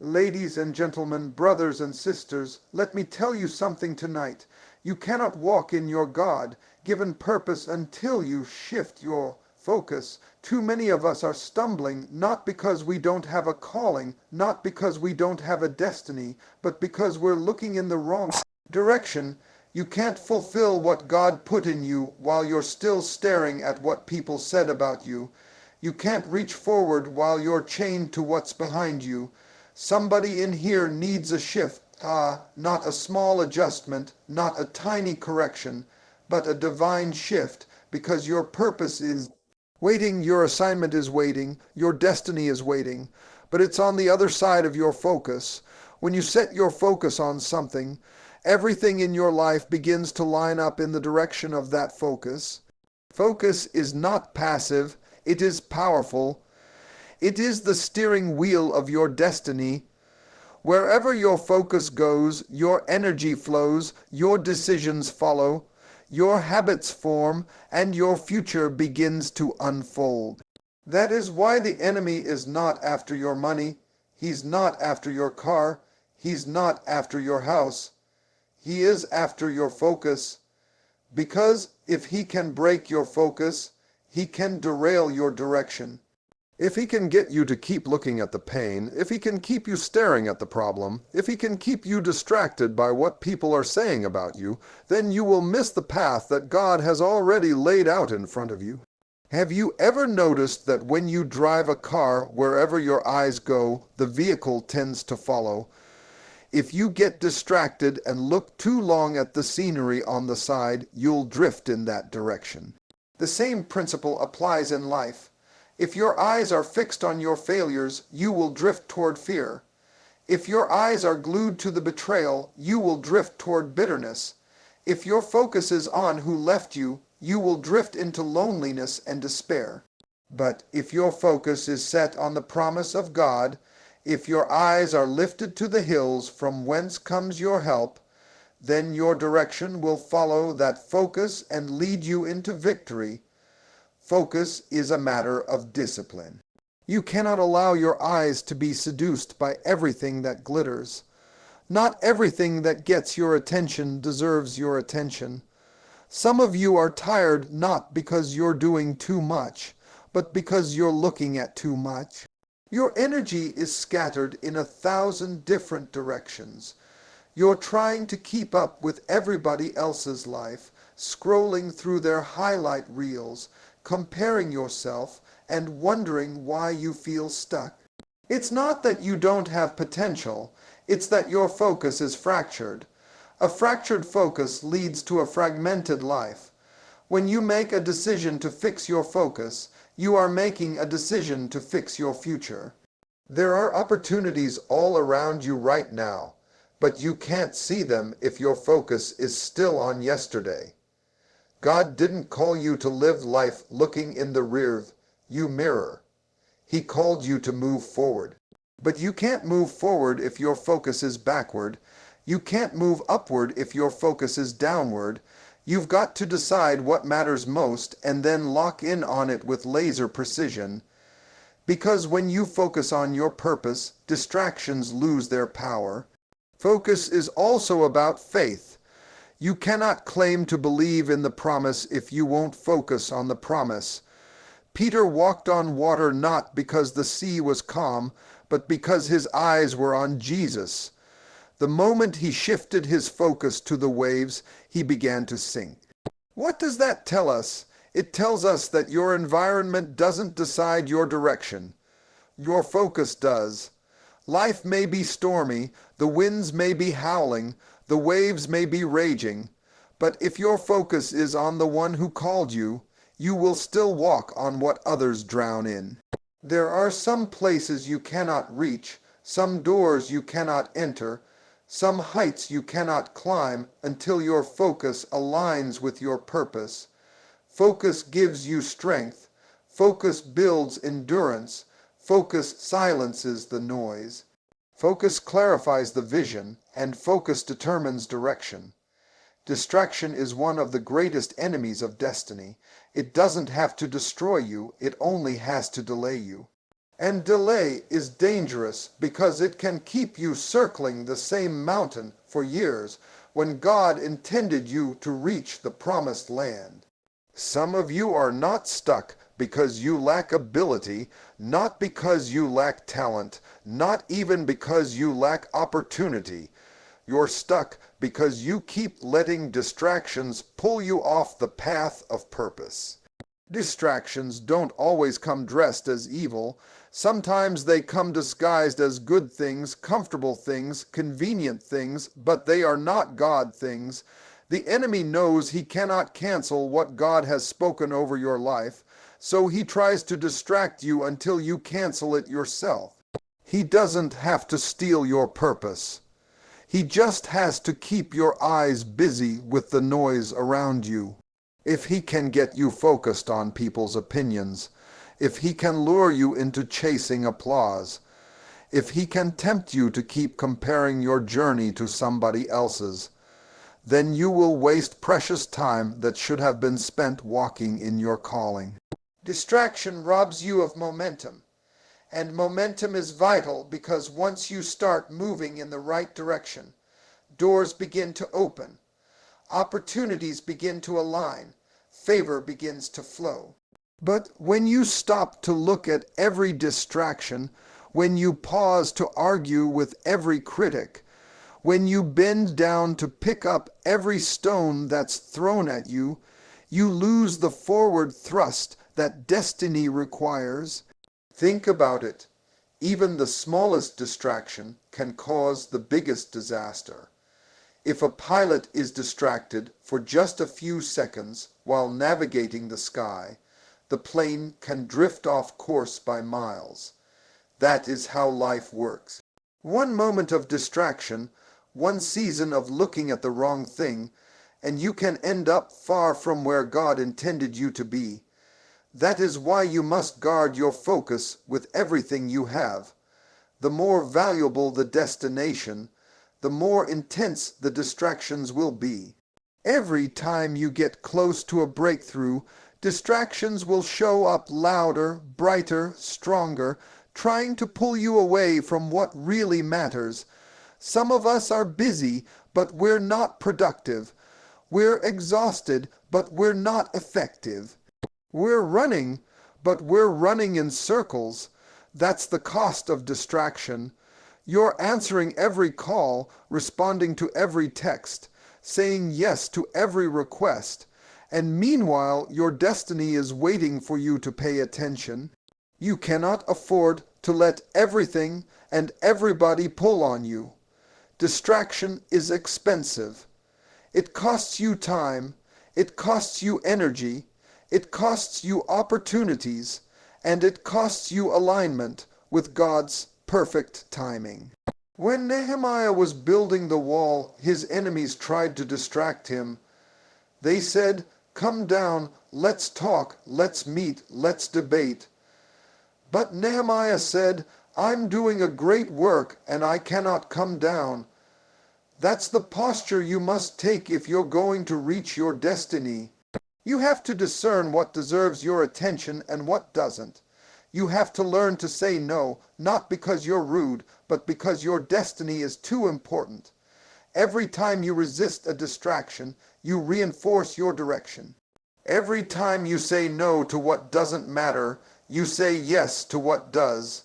Ladies and gentlemen, brothers and sisters, let me tell you something tonight. You cannot walk in your God-given purpose until you shift your focus. Too many of us are stumbling, not because we don't have a calling, not because we don't have a destiny, but because we're looking in the wrong direction. You can't fulfill what God put in you while you're still staring at what people said about you. You can't reach forward while you're chained to what's behind you. Somebody in here needs a shift. Not a small adjustment, not a tiny correction, but a divine shift, because your purpose is waiting, your assignment is waiting, your destiny is waiting, but it's on the other side of your focus. When you set your focus on something, everything in your life begins to line up in the direction of that focus. Focus is not passive, it is powerful. It is the steering wheel of your destiny. Wherever your focus goes, your energy flows, your decisions follow, your habits form, and your future begins to unfold. That is why the enemy is not after your money. He's not after your car. He's not after your house. He is after your focus. Because if he can break your focus, he can derail your direction. If he can get you to keep looking at the pain, if he can keep you staring at the problem, if he can keep you distracted by what people are saying about you, then you will miss the path that God has already laid out in front of you. Have you ever noticed that when you drive a car, wherever your eyes go, the vehicle tends to follow? If you get distracted and look too long at the scenery on the side, you'll drift in that direction. The same principle applies in life. If your eyes are fixed on your failures, you will drift toward fear. If your eyes are glued to the betrayal, you will drift toward bitterness. If your focus is on who left you, you will drift into loneliness and despair. But if your focus is set on the promise of God, if your eyes are lifted to the hills from whence comes your help, then your direction will follow that focus and lead you into victory. Focus is a matter of discipline. You cannot allow your eyes to be seduced by everything that glitters. Not everything that gets your attention deserves your attention. Some of you are tired not because you're doing too much, but because you're looking at too much. Your energy is scattered in 1,000 different directions. You're trying to keep up with everybody else's life, scrolling through their highlight reels, comparing yourself, and wondering why you feel stuck. It's not that you don't have potential, it's that your focus is fractured. A fractured focus leads to a fragmented life. When you make a decision to fix your focus, you are making a decision to fix your future. There are opportunities all around you right now, but you can't see them if your focus is still on yesterday. God didn't call you to live life looking in the rear-view mirror. He called you to move forward. But you can't move forward if your focus is backward. You can't move upward if your focus is downward. You've got to decide what matters most and then lock in on it with laser precision. Because when you focus on your purpose, distractions lose their power. Focus is also about faith. You cannot claim to believe in the promise if you won't focus on the promise. Peter walked on water not because the sea was calm, but because his eyes were on Jesus. The moment he shifted his focus to the waves, he began to sink. What does that tell us? It tells us that your environment doesn't decide your direction. Your focus does. Life may be stormy, the winds may be howling, the waves may be raging, but if your focus is on the one who called you, you will still walk on what others drown in. There are some places you cannot reach, some doors you cannot enter, some heights you cannot climb until your focus aligns with your purpose. Focus gives you strength. Focus builds endurance. Focus silences the noise. Focus clarifies the vision, and focus determines direction. Distraction is one of the greatest enemies of destiny. It doesn't have to destroy you, it only has to delay you. And delay is dangerous because it can keep you circling the same mountain for years when God intended you to reach the promised land. Some of you are not stuck because you lack ability, not because you lack talent, not even because you lack opportunity. You're stuck because you keep letting distractions pull you off the path of purpose. Distractions don't always come dressed as evil. Sometimes they come disguised as good things, comfortable things, convenient things, but they are not God things. The enemy knows he cannot cancel what God has spoken over your life, so he tries to distract you until you cancel it yourself. He doesn't have to steal your purpose. He just has to keep your eyes busy with the noise around you. If he can get you focused on people's opinions, if he can lure you into chasing applause, if he can tempt you to keep comparing your journey to somebody else's, then you will waste precious time that should have been spent walking in your calling. Distraction robs you of momentum, and momentum is vital because once you start moving in the right direction, doors begin to open. Opportunities begin to align, favor begins to flow. But when you stop to look at every distraction, when you pause to argue with every critic, when you bend down to pick up every stone that's thrown at you, you lose the forward thrust that destiny requires. Think about it. Even the smallest distraction can cause the biggest disaster. If a pilot is distracted for just a few seconds while navigating the sky, the plane can drift off course by miles. That is how life works. One moment of distraction, one season of looking at the wrong thing, and you can end up far from where God intended you to be. That is why you must guard your focus with everything you have. The more valuable the destination, the more intense the distractions will be. Every time you get close to a breakthrough, distractions will show up louder, brighter, stronger, trying to pull you away from what really matters. Some of us are busy, but we're not productive. We're exhausted, but we're not effective. We're running, but we're running in circles. That's the cost of distraction. You're answering every call, responding to every text, saying yes to every request, and meanwhile your destiny is waiting for you to pay attention. You cannot afford to let everything and everybody pull on you. Distraction is expensive. It costs you time, it costs you energy, it costs you opportunities, and it costs you alignment with God's perfect timing. When Nehemiah was building the wall, his enemies tried to distract him. They said, "Come down, let's talk, let's meet, let's debate." But Nehemiah said, "I'm doing a great work and I cannot come down." That's the posture you must take if you're going to reach your destiny. You have to discern what deserves your attention and what doesn't. You have to learn to say no, not because you're rude, but because your destiny is too important. Every time you resist a distraction, you reinforce your direction. Every time you say no to what doesn't matter, you say yes to what does.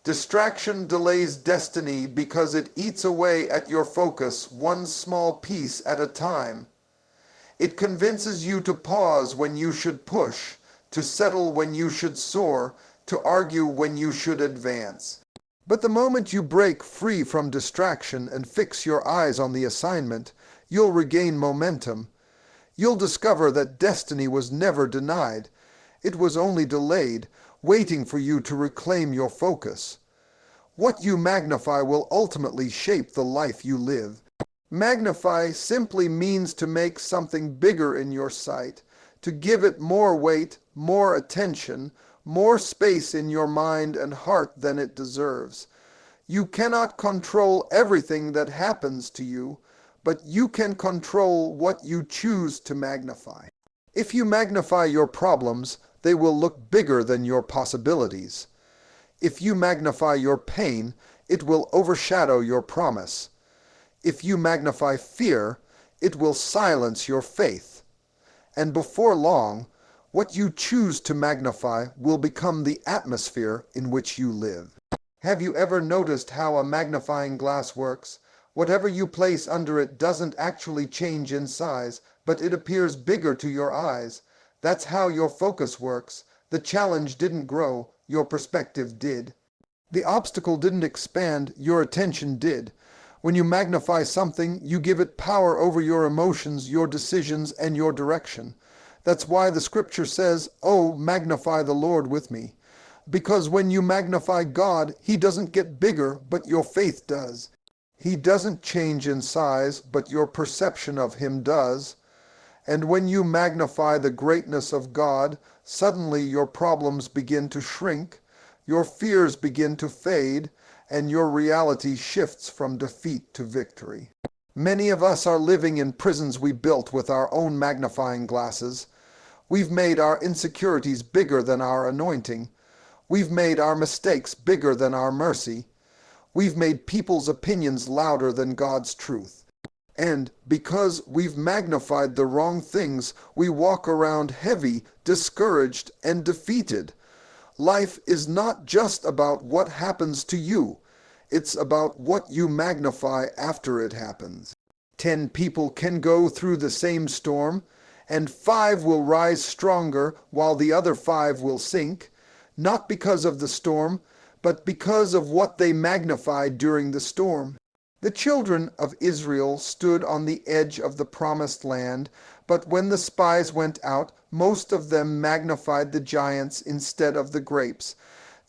Distraction delays destiny because it eats away at your focus one small piece at a time. It convinces you to pause when you should push, to settle when you should soar, to argue when you should advance. But the moment you break free from distraction and fix your eyes on the assignment, you'll regain momentum. You'll discover that destiny was never denied. It was only delayed, waiting for you to reclaim your focus. What you magnify will ultimately shape the life you live. Magnify simply means to make something bigger in your sight, to give it more weight, more attention, more space in your mind and heart than it deserves. You cannot control everything that happens to you, but you can control what you choose to magnify. If you magnify your problems, they will look bigger than your possibilities. If you magnify your pain, it will overshadow your promise. If you magnify fear, it will silence your faith. And before long, what you choose to magnify will become the atmosphere in which you live. Have you ever noticed how a magnifying glass works? Whatever you place under it doesn't actually change in size, but it appears bigger to your eyes. That's how your focus works. The challenge didn't grow, your perspective did. The obstacle didn't expand, your attention did. When you magnify something, you give it power over your emotions, your decisions, and your direction. That's why the scripture says, "Oh, magnify the Lord with me." Because when you magnify God, He doesn't get bigger, but your faith does. He doesn't change in size, but your perception of Him does. And when you magnify the greatness of God, suddenly your problems begin to shrink, your fears begin to fade, and your reality shifts from defeat to victory. Many of us are living in prisons we built with our own magnifying glasses. We've made our insecurities bigger than our anointing. We've made our mistakes bigger than our mercy. We've made people's opinions louder than God's truth. And because we've magnified the wrong things, we walk around heavy, discouraged, and defeated. Life is not just about what happens to you. It's about what you magnify after it happens. 10 people can go through the same storm, and 5 will rise stronger while the other 5 will sink, not because of the storm, but because of what they magnified during the storm. The children of Israel stood on the edge of the promised land, but when the spies went out, most of them magnified the giants instead of the grapes.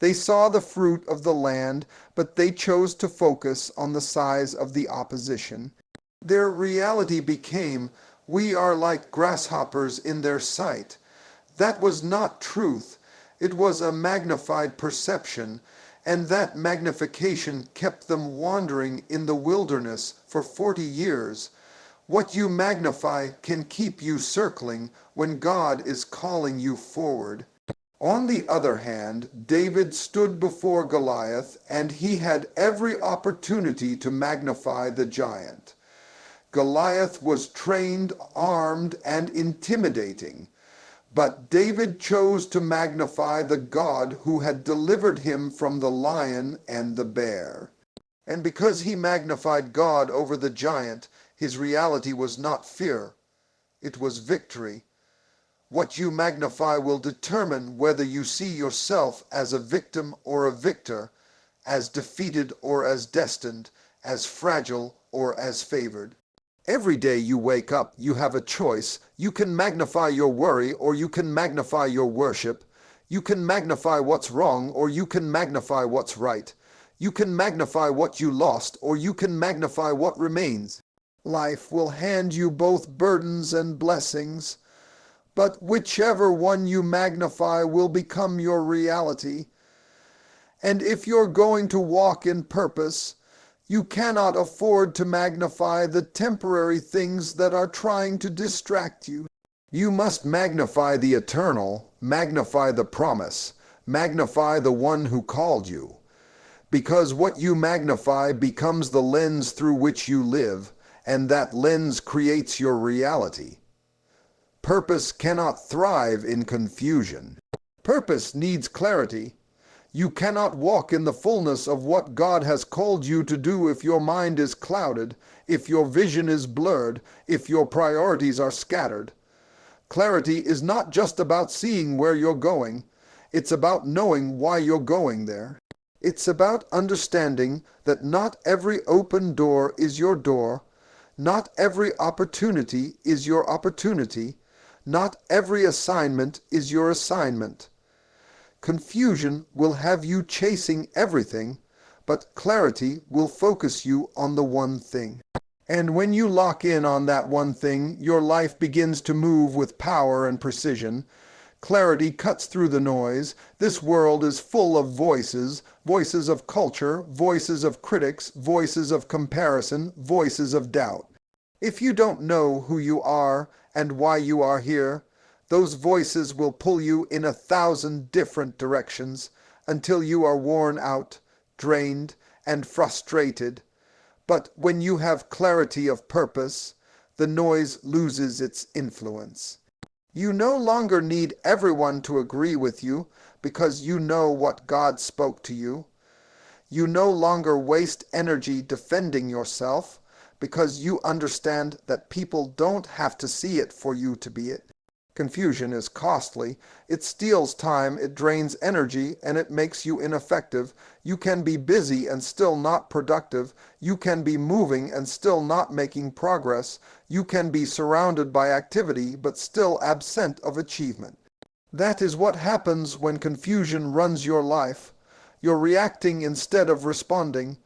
They saw the fruit of the land, but they chose to focus on the size of the opposition. Their reality became, "We are like grasshoppers in their sight." That was not truth. It was a magnified perception, and that magnification kept them wandering in the wilderness for 40 years. What you magnify can keep you circling when God is calling you forward. On the other hand, David stood before Goliath, and he had every opportunity to magnify the giant. Goliath was trained, armed, and intimidating. But David chose to magnify the God who had delivered him from the lion and the bear. And because he magnified God over the giant, his reality was not fear. It was victory. What you magnify will determine whether you see yourself as a victim or a victor, as defeated or as destined, as fragile or as favored. Every day you wake up, you have a choice. You can magnify your worry, or you can magnify your worship. You can magnify what's wrong, or you can magnify what's right. You can magnify what you lost, or you can magnify what remains. Life will hand you both burdens and blessings, but whichever one you magnify will become your reality. And if you're going to walk in purpose, you cannot afford to magnify the temporary things that are trying to distract you. You must magnify the eternal, magnify the promise, magnify the one who called you. Because what you magnify becomes the lens through which you live, and that lens creates your reality. Purpose cannot thrive in confusion. Purpose needs clarity. You cannot walk in the fullness of what God has called you to do if your mind is clouded, if your vision is blurred, if your priorities are scattered. Clarity is not just about seeing where you're going. It's about knowing why you're going there. It's about understanding that not every open door is your door, not every opportunity is your opportunity, not every assignment is your assignment. Confusion will have you chasing everything, but clarity will focus you on the one thing. And when you lock in on that one thing, your life begins to move with power and precision. Clarity cuts through the noise. This world is full of voices, voices of culture, voices of critics, voices of comparison, voices of doubt. If you don't know who you are and why you are here, those voices will pull you in 1,000 different directions. until you are worn out, drained, and frustrated. But when you have clarity of purpose, the noise loses its influence. You no longer need everyone to agree with you because you know what God spoke to you. You no longer waste energy defending yourself because you understand that people don't have to see it for you to be it. Confusion is costly. It steals time, it drains energy, and it makes you ineffective. You can be busy and still not productive. You can be moving and still not making progress. You can be surrounded by activity but still absent of achievement. That is what happens when confusion runs your life. You're reacting instead of responding.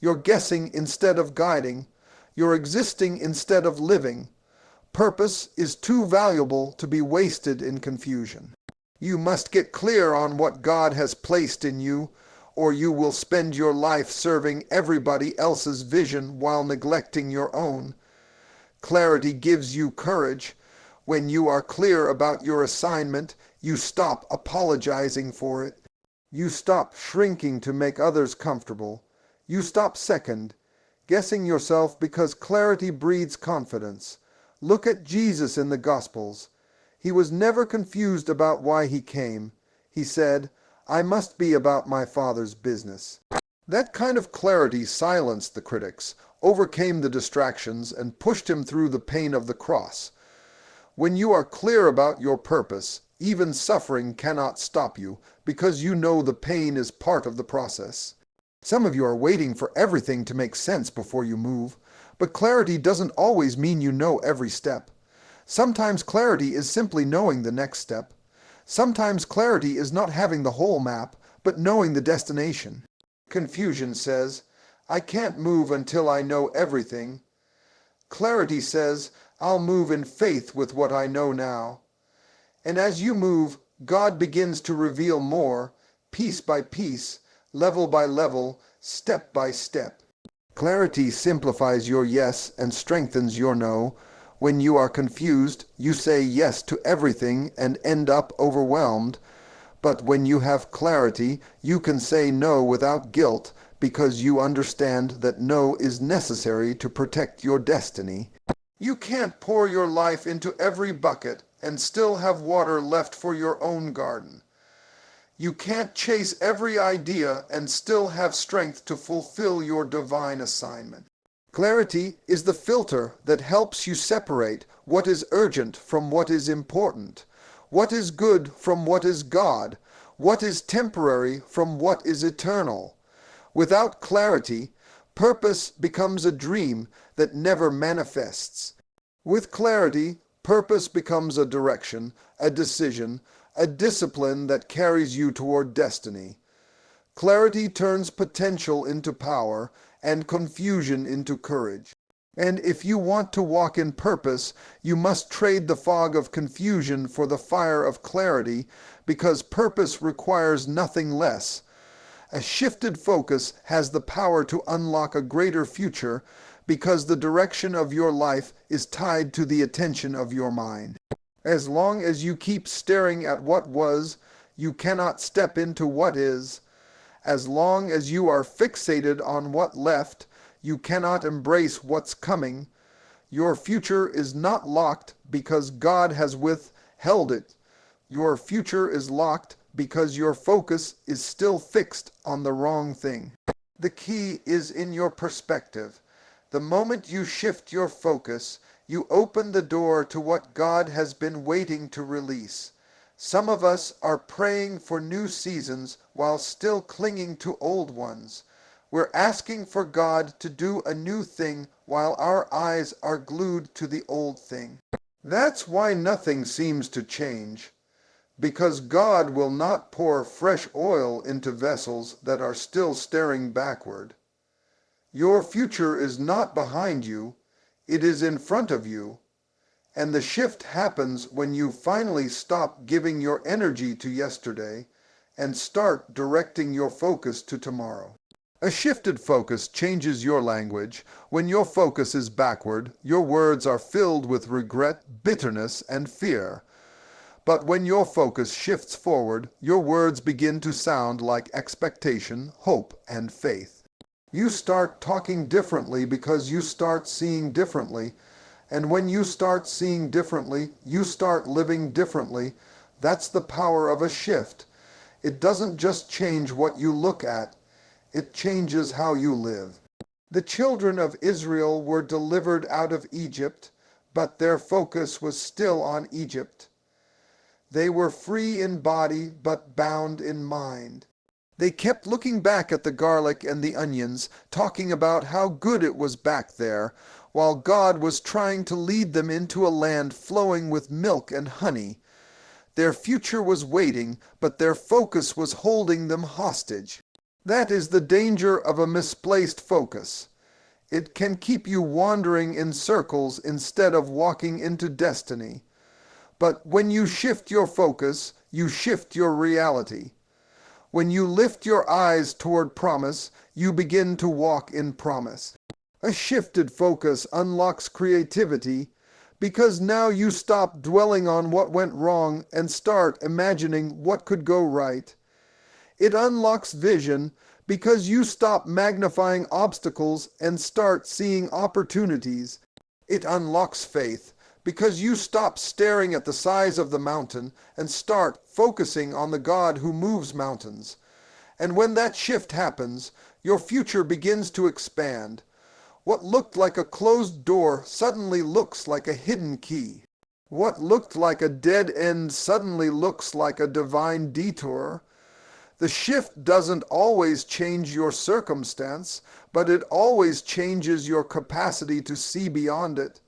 You're guessing instead of guiding. You're existing instead of living. Purpose is too valuable to be wasted in confusion. You must get clear on what God has placed in you, or you will spend your life serving everybody else's vision while neglecting your own. Clarity gives you courage. When you are clear about your assignment, you stop apologizing for it. You stop shrinking to make others comfortable. You stop guessing yourself because clarity breeds confidence. Look at Jesus in the Gospels. He was never confused about why he came. He said, "I must be about my Father's business." That kind of clarity silenced the critics, overcame the distractions, and pushed him through the pain of the cross. When you are clear about your purpose, even suffering cannot stop you, because you know the pain is part of the process. Some of you are waiting for everything to make sense before you move. But clarity doesn't always mean you know every step. Sometimes clarity is simply knowing the next step. Sometimes clarity is not having the whole map, but knowing the destination. Confusion says, "I can't move until I know everything." Clarity says, "I'll move in faith with what I know now." And as you move, God begins to reveal more, piece by piece, level by level, step by step. Clarity simplifies your yes and strengthens your no. When you are confused, you say yes to everything and end up overwhelmed. But when you have clarity, you can say no without guilt because you understand that no is necessary to protect your destiny. You can't pour your life into every bucket and still have water left for your own garden. You can't chase every idea and still have strength to fulfill your divine assignment. Clarity is the filter that helps you separate what is urgent from what is important, what is good from what is God, what is temporary from what is eternal. Without clarity, purpose becomes a dream that never manifests. With clarity, purpose becomes a direction, a decision, a discipline that carries you toward destiny. Clarity turns potential into power and confusion into courage. And if you want to walk in purpose, you must trade the fog of confusion for the fire of clarity, because purpose requires nothing less. A shifted focus has the power to unlock a greater future, because the direction of your life is tied to the attention of your mind. As long as you keep staring at what was, you cannot step into what is. As long as you are fixated on what left, you cannot embrace what's coming. Your future is not locked because God has withheld it. Your future is locked because your focus is still fixed on the wrong thing. The key is in your perspective. The moment you shift your focus, you open the door to what God has been waiting to release. Some of us are praying for new seasons while still clinging to old ones. We're asking for God to do a new thing while our eyes are glued to the old thing. That's why nothing seems to change, because God will not pour fresh oil into vessels that are still staring backward. Your future is not behind you, it is in front of you. And the shift happens when you finally stop giving your energy to yesterday and start directing your focus to tomorrow. A shifted focus changes your language. When your focus is backward, your words are filled with regret, bitterness, and fear. But when your focus shifts forward, your words begin to sound like expectation, hope, and faith. You start talking differently because you start seeing differently. And when you start seeing differently, you start living differently. That's the power of a shift. It doesn't just change what you look at, it changes how you live. The children of Israel were delivered out of Egypt, but their focus was still on Egypt. They were free in body, but bound in mind. They kept looking back at the garlic and the onions, talking about how good it was back there, while God was trying to lead them into a land flowing with milk and honey. Their future was waiting, but their focus was holding them hostage. That is the danger of a misplaced focus. It can keep you wandering in circles instead of walking into destiny. But when you shift your focus, you shift your reality. When you lift your eyes toward promise, you begin to walk in promise. A shifted focus unlocks creativity because now you stop dwelling on what went wrong and start imagining what could go right. It unlocks vision because you stop magnifying obstacles and start seeing opportunities. It unlocks faith because you stop staring at the size of the mountain and start focusing on the God who moves mountains. And when that shift happens, your future begins to expand. What looked like a closed door suddenly looks like a hidden key. What looked like a dead end suddenly looks like a divine detour. The shift doesn't always change your circumstance, but it always changes your capacity to see beyond it.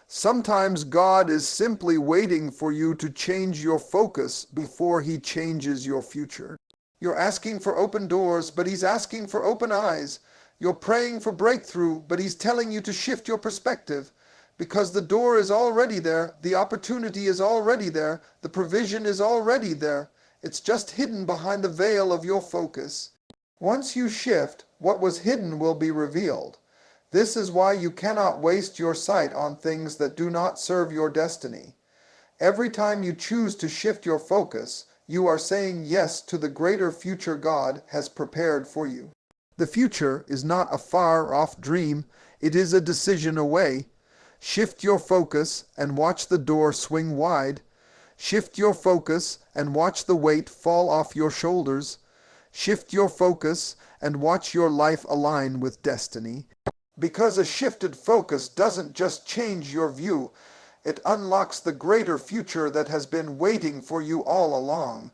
Sometimes God is simply waiting for you to change your focus before he changes your future. You're asking for open doors, but he's asking for open eyes. You're praying for breakthrough, but he's telling you to shift your perspective. Because the door is already there, the opportunity is already there, the provision is already there. It's just hidden behind the veil of your focus. Once you shift, what was hidden will be revealed. This is why you cannot waste your sight on things that do not serve your destiny. Every time you choose to shift your focus, you are saying yes to the greater future God has prepared for you. The future is not a far-off dream, it is a decision away. Shift your focus and watch the door swing wide. Shift your focus and watch the weight fall off your shoulders. Shift your focus and watch your life align with destiny. Because a shifted focus doesn't just change your view, it unlocks the greater future that has been waiting for you all along.